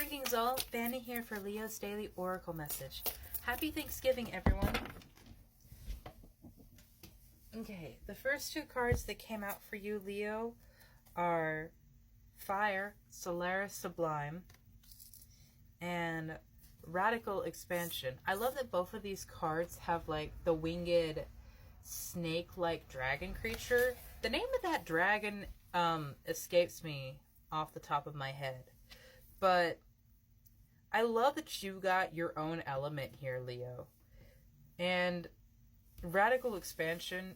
Greetings all, Fanny here for Leo's Daily Oracle Message. Happy Thanksgiving, everyone. Okay, the first two cards that came out for you, Leo, are Fire, Solaris Sublime, and Radical Expansion. I love that both of these cards have like the winged snake-like dragon creature. The name of that dragon escapes me off the top of my head. But I love that you got your own element here, Leo. And Radical Expansion,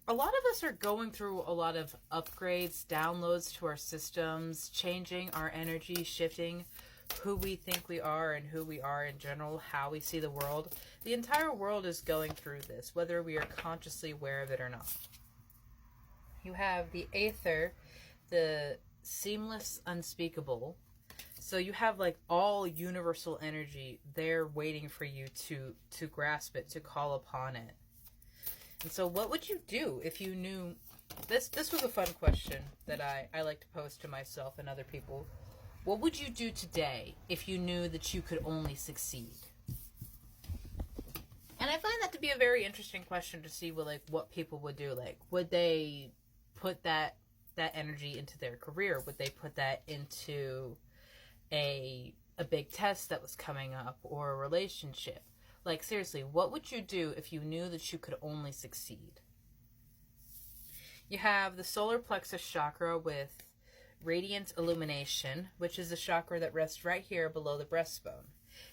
a lot of us are going through a lot of upgrades, downloads to our systems, changing our energy, shifting who we think we are and who we are in general, how we see the world. The entire world is going through this, whether we are consciously aware of it or not. You have the Aether, the seamless, unspeakable. So you have like all universal energy there waiting for you to grasp it, to call upon it. And so what would you do if you knew... This was a fun question that I like to pose to myself and other people. What would you do today if you knew that you could only succeed? And I find that to be a very interesting question to see what people would do. Like, would they put that energy into their career? Would they put that into a big test that was coming up, or a relationship? Like, seriously, what would you do if you knew that you could only succeed? You have the solar plexus chakra with radiant illumination, which is the chakra that rests right here below the breastbone.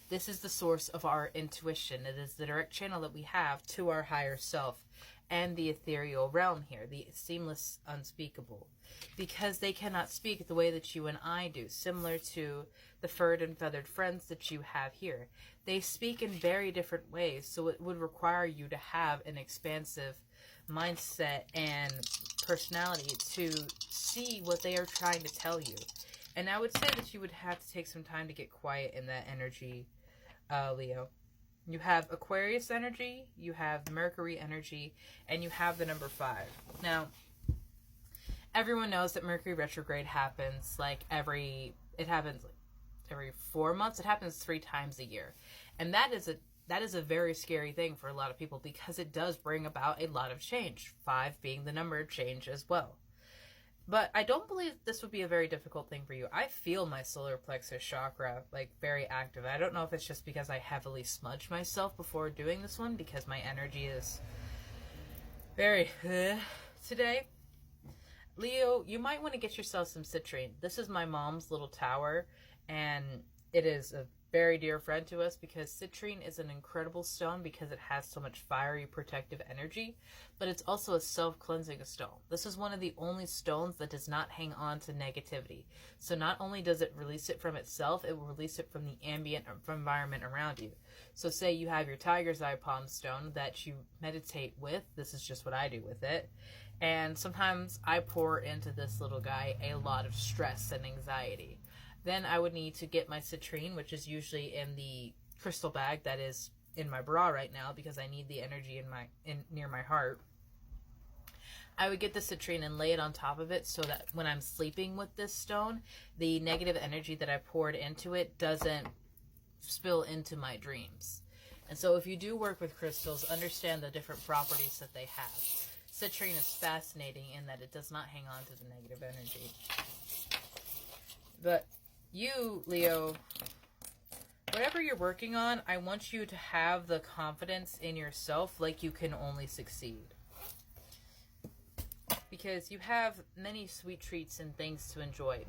This is the source of our intuition. It is the direct channel that we have to our higher self and the ethereal realm here, the seamless, unspeakable. Because they cannot speak the way that you and I do, similar to the furred and feathered friends that you have here. They speak in very different ways, so it would require you to have an expansive mindset and personality to see what they are trying to tell you. And I would say that you would have to take some time to get quiet in that energy, Leo. You have Aquarius energy, you have Mercury energy, and you have the number 5. Now, everyone knows that Mercury retrograde happens every 4 months. It happens 3 times a year. And that is a very scary thing for a lot of people, because it does bring about a lot of change, 5 being the number of change as well. But I don't believe this would be a very difficult thing for you. I feel my solar plexus chakra very active. I don't know if it's just because I heavily smudged myself before doing this one, because my energy is very today. Leo, you might want to get yourself some citrine. This is my mom's little tower, and it is a very dear friend to us, because citrine is an incredible stone because it has so much fiery protective energy, but it's also a self-cleansing stone. This is one of the only stones that does not hang on to negativity. So not only does it release it from itself, it will release it from the ambient environment around you. So say you have your tiger's eye palm stone that you meditate with. This is just what I do with it. And sometimes I pour into this little guy a lot of stress and anxiety. Then I would need to get my citrine, which is usually in the crystal bag that is in my bra right now, because I need the energy near my heart. I would get the citrine and lay it on top of it, so that when I'm sleeping with this stone, the negative energy that I poured into it doesn't spill into my dreams. And so if you do work with crystals, understand the different properties that they have. Citrine is fascinating in that it does not hang on to the negative energy. But you, Leo, whatever you're working on, I want you to have the confidence in yourself like you can only succeed. Because you have many sweet treats and things to enjoy.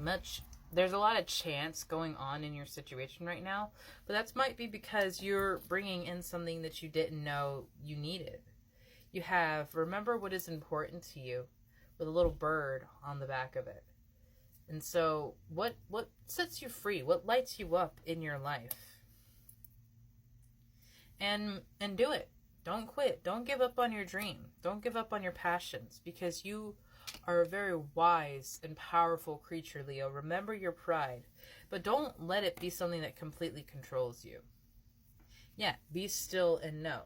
There's a lot of chance going on in your situation right now, but that might be because you're bringing in something that you didn't know you needed. You have, remember what is important to you, with a little bird on the back of it. And so, what sets you free? What lights you up in your life? And do it. Don't quit. Don't give up on your dream. Don't give up on your passions, because you are a very wise and powerful creature, Leo. Remember your pride, but don't let it be something that completely controls you. Yeah, be still and know.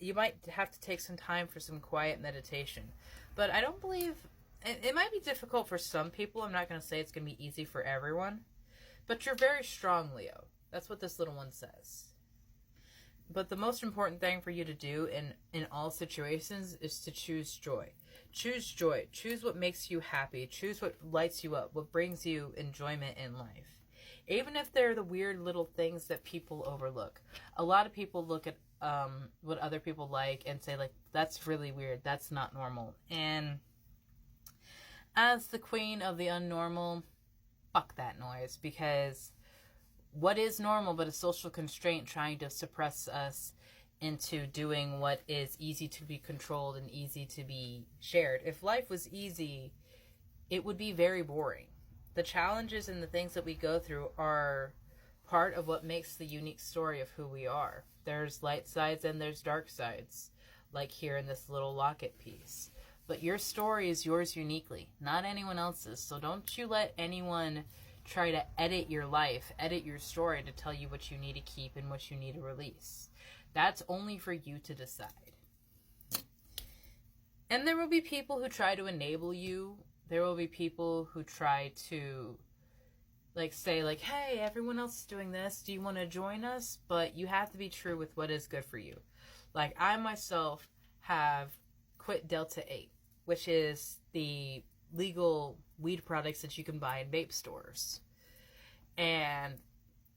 You might have to take some time for some quiet meditation, but I don't believe... It might be difficult for some people. I'm not going to say it's going to be easy for everyone. But you're very strong, Leo. That's what this little one says. But the most important thing for you to do in all situations is to choose joy. Choose joy. Choose what makes you happy. Choose what lights you up, what brings you enjoyment in life. Even if they're the weird little things that people overlook. A lot of people look at what other people like and say, like, that's really weird. That's not normal. And as the queen of the unnormal, fuck that noise. Because what is normal but a social constraint trying to suppress us into doing what is easy to be controlled and easy to be shared. If life was easy, it would be very boring. The challenges and the things that we go through are part of what makes the unique story of who we are. There's light sides and there's dark sides, like here in this little locket piece. But your story is yours uniquely, not anyone else's. So don't you let anyone try to edit your life, edit your story to tell you what you need to keep and what you need to release. That's only for you to decide. And there will be people who try to enable you. There will be people who try to say, hey, everyone else is doing this. Do you want to join us? But you have to be true with what is good for you. Like, I myself have quit Delta 8, which is the legal weed products that you can buy in vape stores. And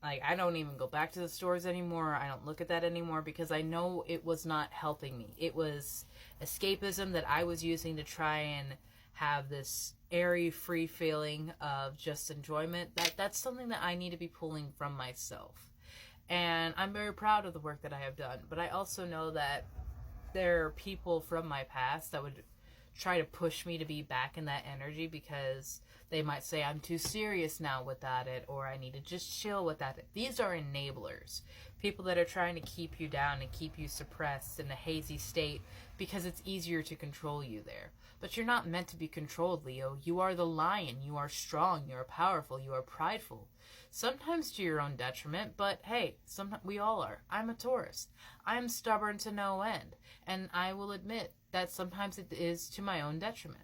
I don't even go back to the stores anymore. I don't look at that anymore because I know it was not helping me. It was escapism that I was using to try and have this airy, free feeling of just enjoyment. That's something that I need to be pulling from myself. And I'm very proud of the work that I have done. But I also know that there are people from my past that would try to push me to be back in that energy because they might say I'm too serious now without it, or I need to just chill without it. These are enablers. People that are trying to keep you down and keep you suppressed in a hazy state because it's easier to control you there. But you're not meant to be controlled, Leo. You are the lion. You are strong. You are powerful. You are prideful. Sometimes to your own detriment, but hey, sometimes we all are. I'm a Taurus. I'm stubborn to no end, and I will admit that sometimes it is to my own detriment.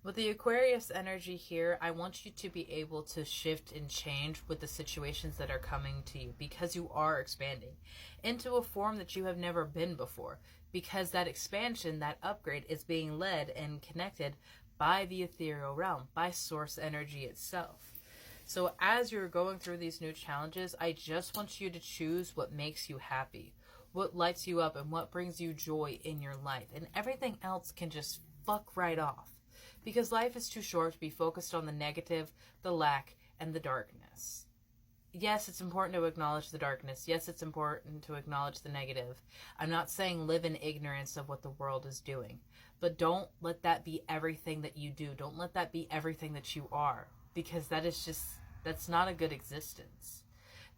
With the Aquarius energy here, I want you to be able to shift and change with the situations that are coming to you because you are expanding into a form that you have never been before, because that expansion, that upgrade is being led and connected by the ethereal realm, by source energy itself. So as you're going through these new challenges, I just want you to choose what makes you happy, what lights you up, and what brings you joy in your life. And everything else can just fuck right off. Because life is too short to be focused on the negative, the lack, and the darkness. Yes, it's important to acknowledge the darkness. Yes, it's important to acknowledge the negative. I'm not saying live in ignorance of what the world is doing. But don't let that be everything that you do. Don't let that be everything that you are. Because that's not a good existence.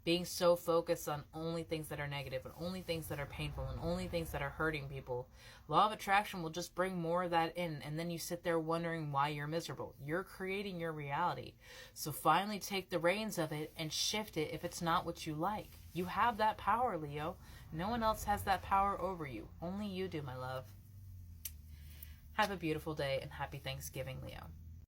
Being so focused on only things that are negative and only things that are painful and only things that are hurting people, law of attraction will just bring more of that in, and then you sit there wondering why you're miserable. You're creating your reality. So finally take the reins of it and shift it if it's not what you like. You have that power, Leo. No one else has that power over you. Only you do, my love. Have a beautiful day and happy Thanksgiving, Leo.